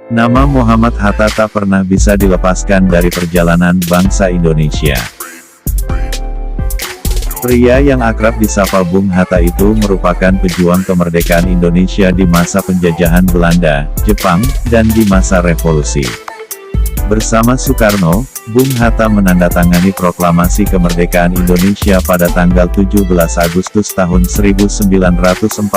Nama Muhammad Hatta tak pernah bisa dilepaskan dari perjalanan bangsa Indonesia. Pria yang akrab disapa Bung Hatta itu merupakan pejuang kemerdekaan Indonesia di masa penjajahan Belanda, Jepang, dan di masa revolusi. Bersama Soekarno, Bung Hatta menandatangani proklamasi kemerdekaan Indonesia pada tanggal 17 Agustus tahun 1945.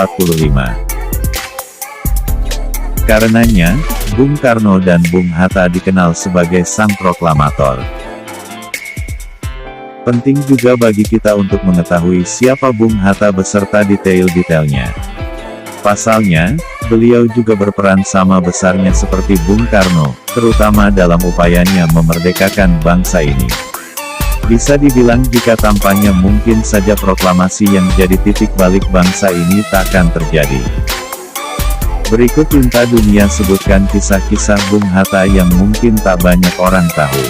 Karenanya, Bung Karno dan Bung Hatta dikenal sebagai sang proklamator. Penting juga bagi kita untuk mengetahui siapa Bung Hatta beserta detail-detailnya. Pasalnya, beliau juga berperan sama besarnya seperti Bung Karno, terutama dalam upayanya memerdekakan bangsa ini. Bisa dibilang jika tanpanya mungkin saja proklamasi yang jadi titik balik bangsa ini takkan terjadi. Berikut Tinta Dunia sebutkan kisah-kisah Bung Hatta yang mungkin tak banyak orang tahu.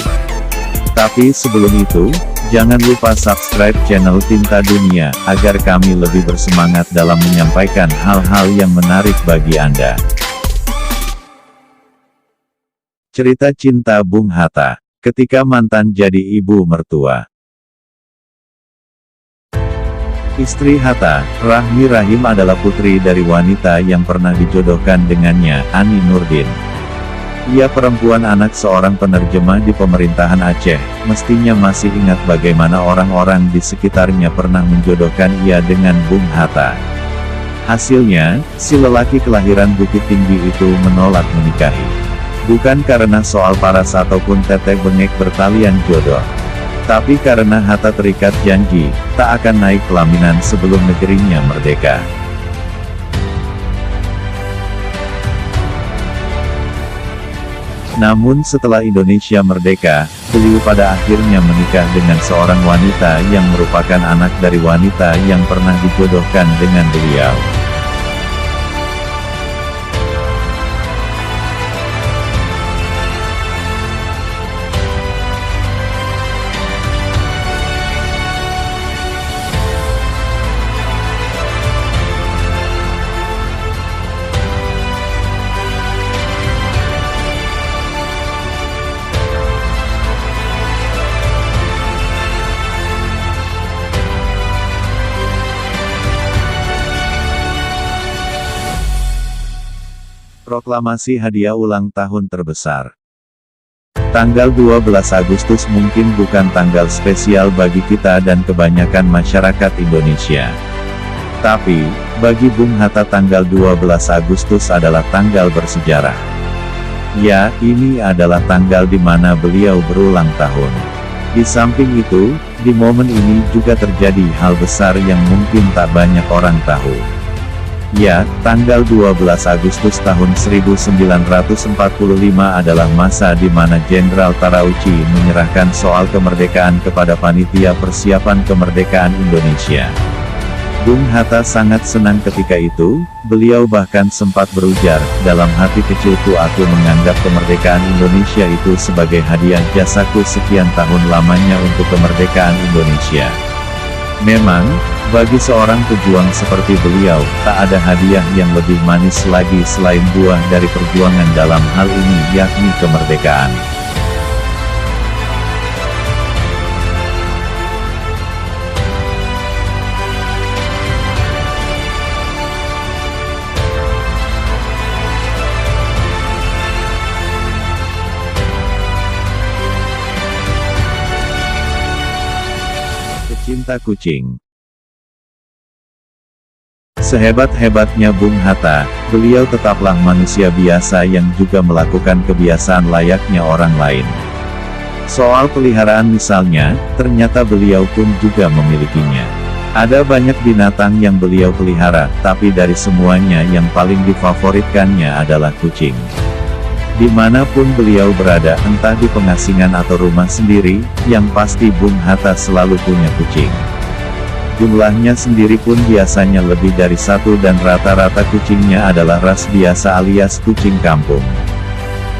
Tapi sebelum itu, jangan lupa subscribe channel Tinta Dunia, agar kami lebih bersemangat dalam menyampaikan hal-hal yang menarik bagi Anda. Cerita cinta Bung Hatta, ketika mantan jadi ibu mertua. Istri Hatta, Rahmi Rahim adalah putri dari wanita yang pernah dijodohkan dengannya, Ani Nurdin. Ia perempuan anak seorang penerjemah di pemerintahan Aceh, mestinya masih ingat bagaimana orang-orang di sekitarnya pernah menjodohkan ia dengan Bung Hatta. Hasilnya, si lelaki kelahiran Bukit Tinggi itu menolak menikahi. Bukan karena soal paras ataupun tetek bengek bertalian jodoh. Tapi karena Hatta terikat janji, tak akan naik pelaminan sebelum negerinya merdeka. Namun setelah Indonesia merdeka, beliau pada akhirnya menikah dengan seorang wanita yang merupakan anak dari wanita yang pernah dijodohkan dengan beliau. Proklamasi hadiah ulang tahun terbesar. Tanggal 12 Agustus mungkin bukan tanggal spesial bagi kita dan kebanyakan masyarakat Indonesia. Tapi, bagi Bung Hatta tanggal 12 Agustus adalah tanggal bersejarah. Ya, ini adalah tanggal di mana beliau berulang tahun. Di samping itu, di momen ini juga terjadi hal besar yang mungkin tak banyak orang tahu. Ya, tanggal 12 Agustus tahun 1945 adalah masa di mana Jenderal Tarauchi menyerahkan soal kemerdekaan kepada Panitia Persiapan Kemerdekaan Indonesia. Bung Hatta sangat senang ketika itu, beliau bahkan sempat berujar, "Dalam hati kecilku aku menganggap kemerdekaan Indonesia itu sebagai hadiah jasaku sekian tahun lamanya untuk kemerdekaan Indonesia." Memang, bagi seorang pejuang seperti beliau, tak ada hadiah yang lebih manis lagi selain buah dari perjuangan dalam hal ini yakni kemerdekaan. Pecinta kucing. Sehebat-hebatnya Bung Hatta, beliau tetaplah manusia biasa yang juga melakukan kebiasaan layaknya orang lain. Soal peliharaan misalnya, ternyata beliau pun juga memilikinya. Ada banyak binatang yang beliau pelihara, tapi dari semuanya yang paling difavoritkannya adalah kucing. Dimanapun beliau berada, entah di pengasingan atau rumah sendiri, yang pasti Bung Hatta selalu punya kucing. Jumlahnya sendiri pun biasanya lebih dari satu dan rata-rata kucingnya adalah ras biasa alias kucing kampung.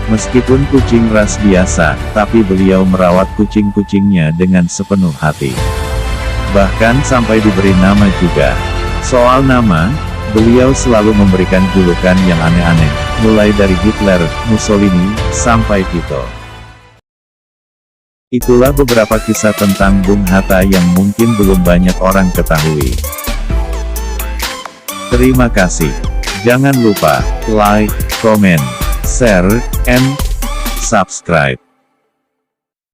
Meskipun kucing ras biasa, tapi beliau merawat kucing-kucingnya dengan sepenuh hati. Bahkan sampai diberi nama juga. Soal nama, beliau selalu memberikan julukan yang aneh-aneh. mulai dari Hitler, Mussolini, sampai Tito. Itulah beberapa kisah tentang Bung Hatta yang mungkin belum banyak orang ketahui. Terima kasih. Jangan lupa like, comment, share, and subscribe.